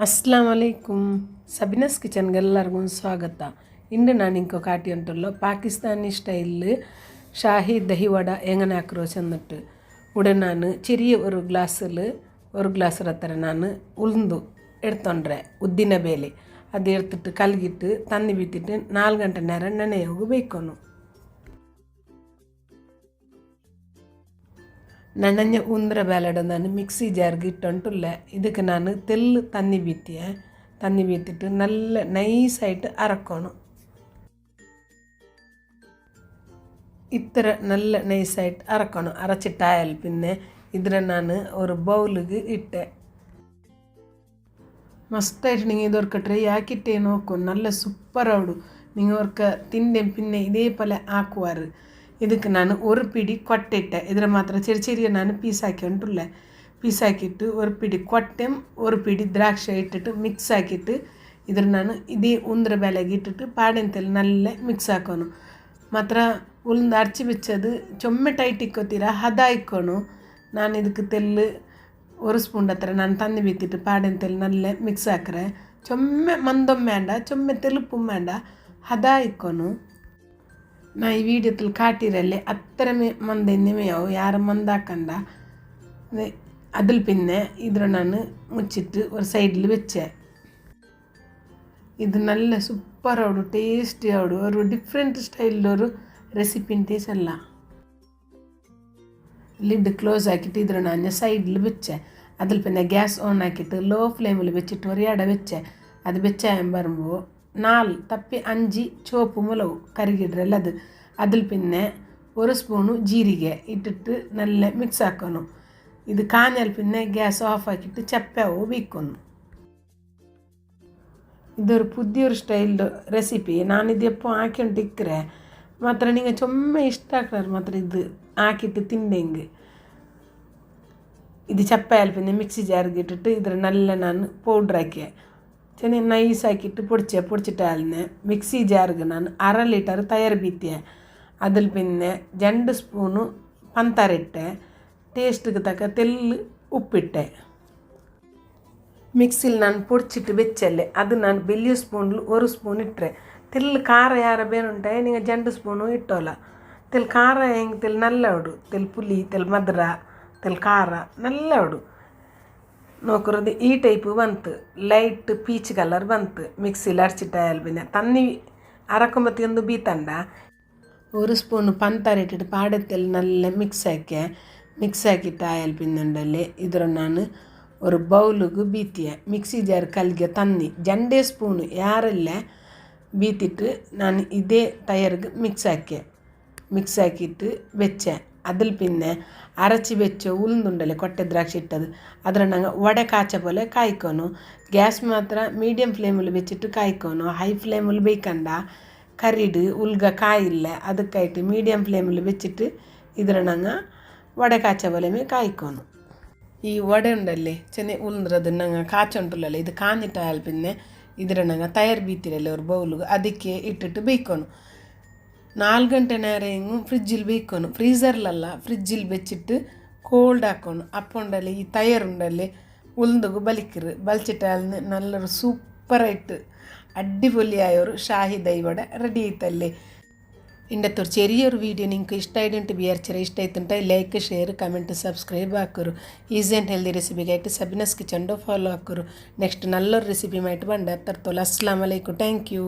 ಅಸ್ಸಲಾಮ್ ಅಲೈಕುಮ್. ಸಬಿನಸ್ ಕಿಚನ್ಗೆ ಎಲ್ಲರಿಗೂ ಸ್ವಾಗತ. ಇಂದು ನಾನು ಇಂಕೊ ಕಾಟಿ ಉಂಟುಲ್ಲೋ ಪಾಕಿಸ್ತಾನಿ ಸ್ಟೈಲ್ ഷാഹി ദഹി വട എങ്ങനെ ആക്കുറോ ചെന്നിട്ട് ഇവിടെ ഞാൻ ചെറിയ ഒരു ഗ്ലാസ്സിൽ ಹತ್ರ ನಾನು ಉಳುಂದು ಎಡ್ತೊಂಡ್ರೆ ಉದ್ದಿನ ಬೇಳೆ ಅದು ಎಡ್ತಿಟ್ಟು ಕಲ್ಗಿಟ್ಟು ತಣ್ಣಿ ಬಿತ್ತಿಟ್ಟು 4 ಗಂಟೆ ನೇರ ನೆನೆಯೋಗು ಬೇಯ್ಕೊನು. ನನ್ನಂಜ ಉಂದ್ರ ಬೇಲೆಡ ನಾನು ಮಿಕ್ಸಿ ಜಾರ್ಗೆ ಇಟ್ಟುಂಟುಲ್ಲ. ಇದಕ್ಕೆ ನಾನು ತೆಲ್ಲು ತಣ್ಣಿ ಬೀತ್ತಿಟ್ಟು നല്ല നൈസായിട്ട് അരക്കണം. ഇത്ര നല്ല നൈസായിട്ട് അരക്കണം. അരച്ചിട്ടായാൽ പിന്നെ ഇതിനെ ഞാൻ ഒരു ബൗലിಗೆ ഇട്ടെ. ಮಸ್ತಾയിട്ട് നിങ്ങൾ ഇതൊക്കെ ട്രൈ ആക്കിയിട്ടേ നോക്കൂ. നല്ല സൂപ്പറാവുಡು. നിങ്ങൾക്കെ തിന്നെ പിന്നെ ഇതേപോലെ ആക്കുവാറ്. ಇದಕ್ಕೆ ನಾನು ഒരു പിടി ಕೊಟ್ಟೆ ಇಟ್ಟೆ. ಇದರ ಮಾತ್ರ ചെറിയ ನಾನು ಪೀಸ್ ಹಾಕಿ ಉಂಟುಲ್ಲ. ಪೀಸ್ ಹಾಕಿಟ್ಟು ഒരു പിടി ಕೊಟ್ಟೆ ഒരു പിടി ದ್ರಾಕ್ಷಿ ಇಟ್ಟಿಟ್ಟು ಮಿಕ್ಸ್ ಹಾಕಿಟ್ಟು ಇದ್ರ ನಾನು ಇದೇ ಉಂದ್ರ ಬೇಲೆಗೆ ಇಟ್ಟಿಟ್ಟು ಪಾಡೆಂತೆಲ್ಲ ನಲ್ಲ ಮಿಕ್ಸ್ ಹಾಕೋನು. ಮಾತ್ರ ಉಲ್ದು ಅರ್ಚಿ ಬಿಚ್ಚದು ಚೊಮ್ಮೆ ಟೈಟ್ ಇಕ್ಕೋತೀರ ಹದ ಇಕ್ಕೋನು. ನಾನು ಇದಕ್ಕೆ ತೆಲ್ಲು ഒരു ಸ್ಪೂನ್ ಹತ್ರ ನಾನು ತಣ್ಣಿ ಬಿತ್ತಿಟ್ಟು ಪಾಡೆಂತೆಲ್ಲ ನಲ್ಲ ಮಿಕ್ಸ್ ಹಾಕ್ರೆ ಚೊಮ್ಮೆ ಮಂದೊಮ್ಮೆ ಬೇಡ, ಚೊಮ್ಮೆ ತೆಲುಪು ಬೇಡ, ಹದ ಇಕ್ಕೋನು. ನಾ ಈ ವಿಡಿಯೋದಲ್ಲಿ ಕಾಟಿರಲ್ಲೇ ಅತ್ತರ ಮಂದೆನ್ನೆಮೆಯಾವು ಯಾರು ಮಂದಾಕಂಡ അതിൽ പിന്നെ ഇതിൽ ನಾನು ಮುಚ್ಚಿಟ್ಟು ഒരു സൈഡിൽ വെച്ചേ. ഇത് നല്ല സൂപ്പറാവുಡು, ടേസ്റ്റി ആവുಡು. ഒരു ഡിഫറെൻറ്റ് സ്റ്റൈലിലൊരു റെസിപ്പിൻ്റെ അല്ല. ലിഡ് ക്ലോസ് ആക്കിയിട്ട് ഇതിൽ ನಾನು സൈഡിൽ വെച്ചേ. അതിൽ പിന്നെ ഗ്യാസ് ഓൺ ആക്കിയിട്ട് ലോ ഫ്ലെയിമിൽ വെച്ചിട്ട് ഒരു എട വെച്ചേ. അത് വെച്ചാൽ വരുമ്പോൾ 4 തപ്പി 5 ചുവപ്പ് മുളക് കരുകിയിടല്ല അത്. അതിൽ പിന്നെ ഒരു സ്പൂണ് ജീരക ഇട്ടിട്ട് നല്ല മിക്സ് ആക്കണം. ഇത് കാഞ്ഞാൽ പിന്നെ ഗ്യാസ് ഓഫ് ആക്കിയിട്ട് ചപ്പയാവോ ಬೇಯ್ಕೊನು. ഇതൊരു പുതിയൊരു സ്റ്റൈലിൻ്റെ റെസിപ്പി. ഞാനിത് എപ്പോൾ ആക്കിക്കൊണ്ടിരിക്കറേ. ಮಾತ್ರ നിങ്ങൾ ചുമ്മാ ഇഷ്ടമാക്കാറ് ಮಾತ್ರ ഇത് ആക്കിയിട്ട് ತಿಂದೆಂಗೆ. ഇത് ചപ്പയാൽ പിന്നെ മിക്സി ജാറിಗೆ ഇട്ടിട്ട് ഇതിൽ നല്ല ನಾನು ಪೌಡ್ರ್ ಹಾಕಿ ಚೆನ್ನಾಗಿ ನೈಸ್ ಹಾಕಿಟ್ಟು പൊടിച്ചിട്ടാലിനെ മിക്സി ജാറിಗೆ ನಾನು 1/2 ಲೀಟರ್ തയ്യാർ ബീത്തിയെ. അതിൽ പിന്നെ 2 സ്പൂണ് പഞ്ചസാര ഇട്ടെ. ടേസ്റ്റിಗೆ ತಕ್ಕ ತೆಲ್ಲು ಉಪ್ಪಿಟ್ಟೆ. ಮಿಕ್ಸಿಲಿ ನಾನು പൊടിച്ചിട്ട് വെച്ചല്ലേ അത് ನಾನು വലിയ സ്പൂണിൽ 1 ಸ್ಪೂನ್ ಇಟ್ಟರೆ ತೆಲ್ಲು ಖಾರ ಯಾರ ಬೇನುಂಟೆ ನೀವು 2 ಸ್ಪೂನು ಇಟ್ಟೋಲ್ಲ. ತೆಲ್ ಖಾರ ಹೆಂಗೆ ತೆಲ್ ನಲ್ಲ ಉಡು. ತೆಲ್ ಪುಲಿ ತೆಲ್ ಮಧುರ ತೆಲ್ ಖಾರ ನಲ್ಲ ಉಡು. നോക്കുന്നത് ഈ ടൈപ്പ് വന്ന് ലൈറ്റ് പീച്ച് കളർ വന്ന് മിക്സിയിൽ അരച്ചിട്ടായാൽ പിന്നെ തന്നി അരക്കുമ്പോഴത്തേക്കൊന്നും ബീത്തണ്ട. 1 സ്പൂൺ പഞ്ചസാര ഇട്ടിട്ട് പാടത്തിൽ നല്ല മിക്സ് ആക്കിയിട്ടായാൽ പിന്നെ ഉണ്ടല്ലേ ഇതിൽ ನಾನು ഒരു ബൗലിಗೆ ബീത്തിയെ മിക്സി ജാർ കൽകിയ തന്നി 2 സ്പൂണ് ಯಾರಲ್ಲ ബീത്തിട്ട് ನಾನು ಇದೇ തയ്യാർക്ക് മിക്സ് ആക്കിയിട്ട് വെച്ചേ. അതിൽ പിന്നെ അരച്ച് വെച്ചോ ഉളുന്നുണ്ടല്ലേ കൊട്ട ദ്രാക്ഷി ഇട്ടത് അതിൽ ഞങ്ങൾ വട കാച്ച പോലെ കായ്ക്കോನು. ഗ്യാസ് മാത്ര മീഡിയം ഫ്ലെയിമിൽ വെച്ചിട്ട് കായ്ക്കോನು. ഹൈ ഫ്ലെയിമിൽ ಬೇಯ್ಕಂಡ ಕರಿಡು ಉಲ್ಗ ಕಾಯಿಲ್ಲ. ಅದಕ್ಕಾയിട്ട് ಮೀಡಿಯಮ್ ಫ್ಲೇಮಿൽ വെച്ചിട്ട് ഇതിൽ ഞങ്ങൾ വട കാച്ച പോലെ കായ്ക്കോನು. ഈ വട ഉണ്ടല്ലേ ചെന്നെ ഉളുന്നത് ഞങ്ങൾ കാച്ചുണ്ടല്ലേ ഇത് കാഞ്ഞിട്ടായാൽ പിന്നെ ഇതിൽ ഞങ്ങൾ തയ്യാർ ബീത്തിരല്ലേ ഒരു ബൗലിಗೆ ಅದಕ್ಕೆ ಇಟ್ಟಿಟ್ಟು ಬೇಯ್ಕೊನು. 4 ಗಂಟೆ ನೇರ ಹೆಂಗು ಫ್ರಿಜ್ಜಿൽ ಬೇಯ್ಕೊನು. ಫ್ರೀಸರ್ಲಲ್ಲ ಫ್ರಿಜ್ಜಿൽ വെച്ചിട്ട് കോൾഡ് ആക്കണം. അപ്പോൾ ഉണ്ടല്ലേ ഈ തയ്യാറുണ്ടല്ലേ ഉളുന്തകു ബലിച്ചിട്ടാലിന് നല്ലൊരു സൂപ്പറായിട്ട് അടിപൊളിയായ ഒരു ഷാഹി ദഹി വട റെഡി ആയിത്തല്ലേ. ഇന്നത്തെ ഒരു ചെറിയൊരു വീഡിയോ നിങ്ങൾക്ക് ഇഷ്ടമായിട്ട് വിചാരിച്ചാൽ ഇഷ്ടമായിട്ടുണ്ടായി like share comment subscribe ആക്കರು. Easy and healthy ರೆಸಿಪಿಗಾയിട്ട് ಸಬಿನಸ್ kitchen follow ಆಕರು. Next ನಲ್ಲೊರು ರೆಸಿಪಿಮಾയിട്ട് ಬಂದೆ. ಅತ್ತರ್ತೋಲ್ಲ. ಅಸ್ಸಲಾಮ್ ಅಲೈಕುಮ್. Thank you.